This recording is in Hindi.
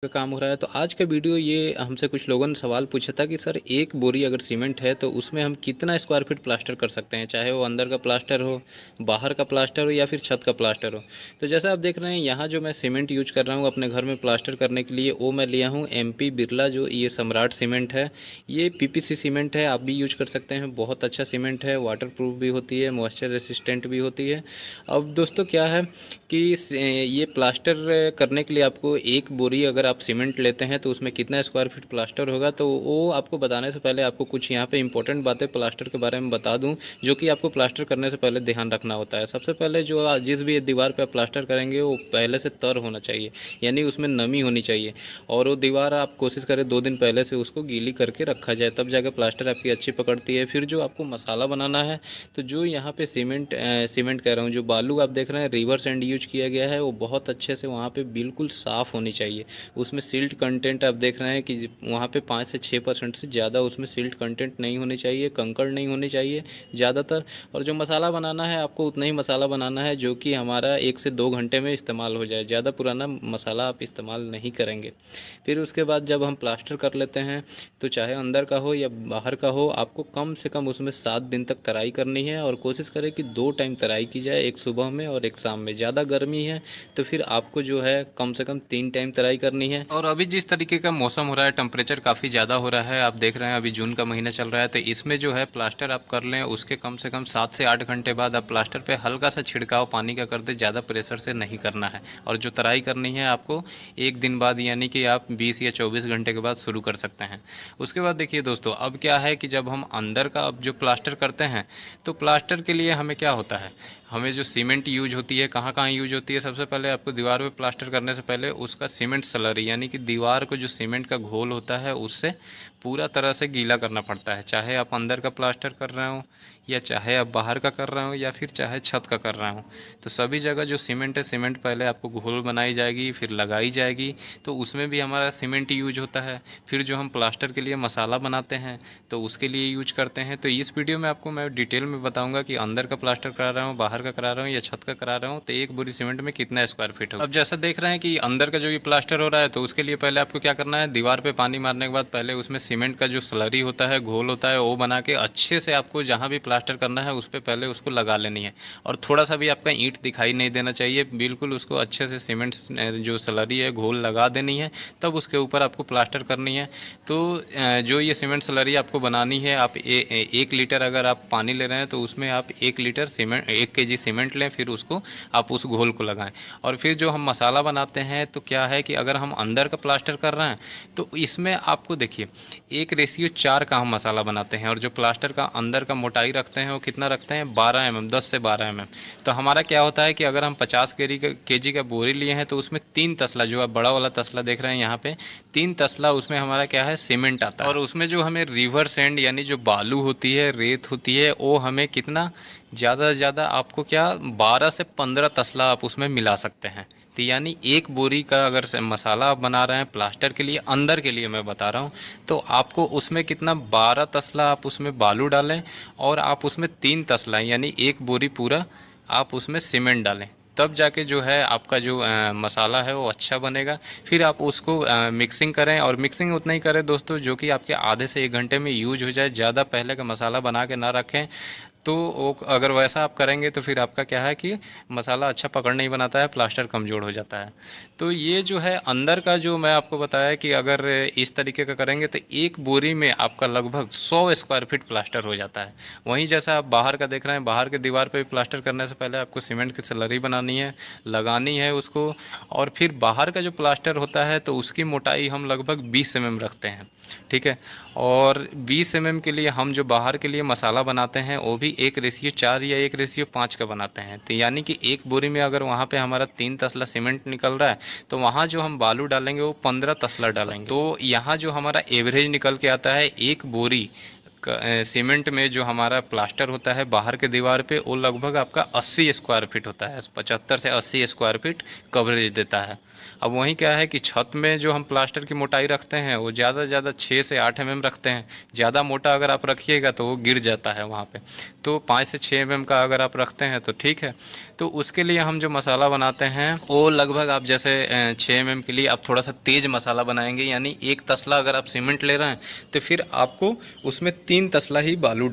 का काम हो रहा है। तो आज का वीडियो ये हमसे कुछ लोगों ने सवाल पूछा था कि सर एक बोरी अगर सीमेंट है तो उसमें हम कितना स्क्वायर फीट प्लास्टर कर सकते हैं, चाहे वो अंदर का प्लास्टर हो, बाहर का प्लास्टर हो या फिर छत का प्लास्टर हो। तो जैसा आप देख रहे हैं यहाँ जो मैं सीमेंट यूज कर रहा हूँ अपने घर में प्लास्टर करने के लिए, वो मैं लिया हूँ एमपी बिरला, जो ये सम्राट सीमेंट है। ये पीपीसी सीमेंट है, आप भी यूज कर सकते हैं। बहुत अच्छा सीमेंट है, वाटर प्रूफ भी होती है, मॉइस्चर रेसिस्टेंट भी होती है। अब दोस्तों क्या है कि ये प्लास्टर करने के लिए आपको एक बोरी अगर आप सीमेंट लेते हैं तो उसमें कितना स्क्वायर फीट प्लास्टर होगा, तो वो आपको बताने से पहले आपको कुछ यहाँ पे इंपॉर्टेंट बातें प्लास्टर के बारे में बता दूं, जो कि आपको प्लास्टर करने से पहले ध्यान रखना होता है। सबसे पहले जो जिस भी दीवार पे आप प्लास्टर करेंगे वो पहले से तर होना चाहिए, यानी उसमें नमी होनी चाहिए। और वो दीवार आप कोशिश करें 2 दिन पहले से उसको गीली करके रखा जाए, तब जाकर प्लास्टर आपकी अच्छी पकड़ती है। फिर जो आपको मसाला बनाना है, तो जो यहाँ पे सीमेंट कह रहा हूँ, जो बालू आप देख रहे हैं रिवर सैंड यूज किया गया है, वो बहुत अच्छे से वहाँ पे बिल्कुल साफ़ होनी चाहिए। उसमें सिल्ट कंटेंट आप देख रहे हैं कि वहाँ पे 5 से 6% से ज़्यादा उसमें सिल्ट कंटेंट नहीं होनी चाहिए, कंकड़ नहीं होनी चाहिए ज़्यादातर। और जो मसाला बनाना है आपको उतना ही मसाला बनाना है जो कि हमारा 1 से 2 घंटे में इस्तेमाल हो जाए, ज़्यादा पुराना मसाला आप इस्तेमाल नहीं करेंगे। फिर उसके बाद जब हम प्लास्टर कर लेते हैं, तो चाहे अंदर का हो या बाहर का हो, आपको कम से कम उसमें 7 दिन तक तराई करनी है। और कोशिश करें कि 2 टाइम तराई की जाए, एक सुबह में और एक शाम में। ज़्यादा गर्मी है तो फिर आपको जो है कम से कम 3 टाइम तराई करनी है। और अभी जिस तरीके का मौसम हो रहा है, टेम्परेचर काफ़ी ज़्यादा हो रहा है, आप देख रहे हैं अभी जून का महीना चल रहा है, तो इसमें जो है प्लास्टर आप कर लें, उसके कम से कम 7 से 8 घंटे बाद आप प्लास्टर पे हल्का सा छिड़काव पानी का कर दे, ज़्यादा प्रेशर से नहीं करना है। और जो तराई करनी है आपको 1 दिन बाद, यानी कि आप 20 या 24 घंटे के बाद शुरू कर सकते हैं। उसके बाद देखिए दोस्तों, अब क्या है कि जब हम अंदर का अब जो प्लास्टर करते हैं, तो प्लास्टर के लिए हमें क्या होता है, हमें जो सीमेंट यूज होती है, कहाँ कहाँ यूज होती है, सबसे पहले आपको दीवार पे प्लास्टर करने से पहले उसका सीमेंट स्लरी, यानी कि दीवार को जो सीमेंट का घोल होता है उससे पूरा तरह से गीला करना पड़ता है। चाहे आप अंदर का प्लास्टर कर रहे हो, या चाहे आप बाहर का कर रहे हो, या फिर चाहे छत का कर रहे हो, तो सभी जगह जो सीमेंट है, सीमेंट पहले आपको घोल बनाई जाएगी, फिर लगाई जाएगी। तो उसमें भी हमारा सीमेंट यूज होता है। फिर जो हम प्लास्टर के लिए मसाला बनाते हैं तो उसके लिए यूज करते हैं। तो इस वीडियो में आपको मैं डिटेल में बताऊंगा कि अंदर का प्लास्टर करा रहा हूँ, बाहर का करा रहा हूँ या छत का करा रहा हूँ, तो एक बोरी सीमेंट में कितना स्क्वायर फीट होगा। अब जैसा देख रहे हैं कि अंदर का जो ये प्लास्टर हो रहा है, तो उसके लिए पहले आपको क्या करना है, दीवार पे पानी मारने के बाद पहले उसमें सीमेंट का जो स्लरी होता है, घोल होता है, वो बना के अच्छे से आपको जहाँ भी प्लास्टर करना है उस पर पहले उसको लगा लेनी है। और थोड़ा सा भी आपका ईंट दिखाई नहीं देना चाहिए, बिल्कुल उसको अच्छे से सीमेंट जो स्लरी है, घोल लगा देनी है, तब उसके ऊपर आपको प्लास्टर करनी है। तो जो ये सीमेंट स्लरी आपको बनानी है, आप 1 लीटर अगर आप पानी ले रहे हैं तो उसमें आप 1 लीटर सीमेंट, 1 kg सीमेंट लें, फिर उसको आप उस घोल को लगाएं। और फिर जो हम मसाला बनाते हैं, तो क्या है कि अगर हम अंदर का प्लास्टर कर रहे हैं तो इसमें आपको देखिए 1:4 का हम मसाला बनाते हैं। और जो प्लास्टर का अंदर का मोटाई रखते हैं वो कितना रखते हैं, 12 mm, 10 से 12 mm। तो हमारा क्या होता है कि अगर हम 50 kg का बोरी लिए हैं तो उसमें 3 तसला, जो आप बड़ा वाला तसला देख रहे हैं यहाँ पे, 3 तसला उसमें हमारा क्या है, सीमेंट आता है। और उसमें जो हमें रिवर सैंड यानी जो बालू होती है, रेत होती है, वो हमें कितना, ज़्यादा से ज़्यादा आपको क्या 12 से 15 तसला आप उसमें मिला सकते हैं। तो यानी एक बोरी का अगर मसाला आप बना रहे हैं प्लास्टर के लिए, अंदर के लिए मैं बता रहा हूँ, तो आपको उसमें कितना 12 तसला आप उसमें बालू डालें, और आप उसमें 3 तसला यानी एक बोरी पूरा आप उसमें सीमेंट डालें, तब जाके जो है आपका जो मसाला है वो अच्छा बनेगा। फिर आप उसको मिक्सिंग करें, और मिक्सिंग उतना ही करें दोस्तों जो कि आपके आधे से 1 घंटे में यूज हो जाए। ज़्यादा पहले का मसाला बना के ना रखें, तो वो अगर वैसा आप करेंगे तो फिर आपका क्या है कि मसाला अच्छा पकड़ नहीं बनाता है, प्लास्टर कमज़ोर हो जाता है। तो ये जो है अंदर का जो मैं आपको बताया कि अगर इस तरीके का करेंगे तो एक बोरी में आपका लगभग 100 स्क्वायर फीट प्लास्टर हो जाता है। वहीं जैसा आप बाहर का देख रहे हैं, बाहर के दीवार पे प्लास्टर करने से पहले आपको सीमेंट की स्लरी बनानी है, लगानी है उसको। और फिर बाहर का जो प्लास्टर होता है तो उसकी मोटाई हम लगभग 20 mm रखते हैं, ठीक है। और 20 mm के लिए हम जो बाहर के लिए मसाला बनाते हैं वो भी 1:4 या 1:5 का बनाते हैं। तो यानी कि एक बोरी में अगर वहाँ पे हमारा 3 तसला सीमेंट निकल रहा है, तो वहाँ जो हम बालू डालेंगे वो 15 तसला डालेंगे। तो यहाँ जो हमारा एवरेज निकल के आता है, एक बोरी सीमेंट में जो हमारा प्लास्टर होता है बाहर के दीवार पे, वो लगभग आपका 80 स्क्वायर फीट होता है, 75 से 80 स्क्वायर फीट कवरेज देता है। अब वहीं क्या है कि छत में जो हम प्लास्टर की मोटाई रखते हैं वो ज़्यादा से ज़्यादा 6 से 8 mm रखते हैं। ज़्यादा मोटा अगर आप रखिएगा तो वो गिर जाता है वहाँ पे। तो 5 से 6 mm का अगर आप रखते हैं तो ठीक है। तो उसके लिए हम जो मसाला बनाते हैं वो लगभग आप जैसे 6 mm के लिए आप थोड़ा सा तेज़ मसाला बनाएंगे, यानी 1 तसला अगर आप सीमेंट ले रहे हैं तो फिर आपको उसमें 3 तसला ही बालू